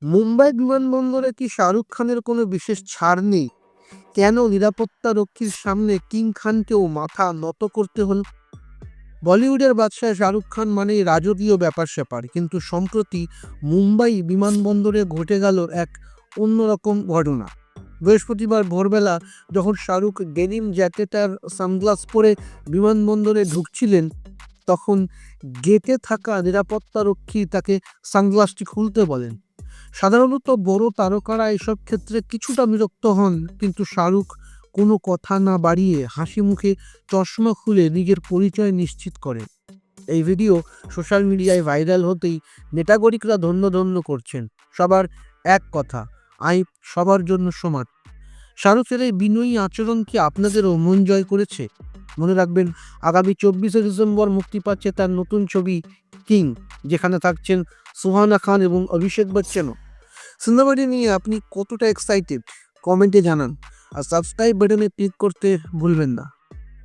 মুম্বাই বিমানবন্দরে কি শাহরুখ খানের কোনো বিশেষ ছাড় নেই? কেন নিরাপত্তা রক্ষীর সামনে কিং খানকেও মাথা নত করতে হল? বলিউডের বাদশাহ শাহরুখ খান মানেই রাজকীয় ব্যাপার-স্যাপার, কিন্তু সম্প্রতি মুম্বাই বিমানবন্দরে ঘটে গেল এক অন্যরকম ঘটনা। বৃহস্পতিবার ভোরবেলা যখন শাহরুখ ডেনিম জ্যাকেট আর সানগ্লাস পরে বিমানবন্দরে ঢুকছিলেন, তখন গেটে থাকা নিরাপত্তারক্ষী তাকে সানগ্লাসটি খুলতে বলেন। সাধারণত বড় তারকারা এসব ক্ষেত্রে কিছুটা বিরক্ত হন, কিন্তু শাহরুখ কোনো কথা না বাড়িয়ে হাসি মুখে চশমা খুলে নিজের পরিচয় নিশ্চিত করেন। এই ভিডিও সোশ্যাল মিডিয়ায় ভাইরাল হতেই নেটাগরিকরা ধন্য ধন্য করছেন। সবার এক কথা, আইন সবার জন্য সমান। শাহরুখের এই বিনয়ী আচরণ কি আপনাদেরও মন জয় করেছে? মনে রাখবেন, আগামী 24শে ডিসেম্বর মুক্তি পাচ্ছে তার নতুন ছবি কিং, যেখানে থাকছেন সুহানা খান এবং অভিষেক বচ্চনও। সিনেমাটি নিয়ে আপনি কতটা এক্সাইটেড কমেন্টে জানান, আর সাবস্ক্রাইব বাটনে ক্লিক করতে ভুলবেন না।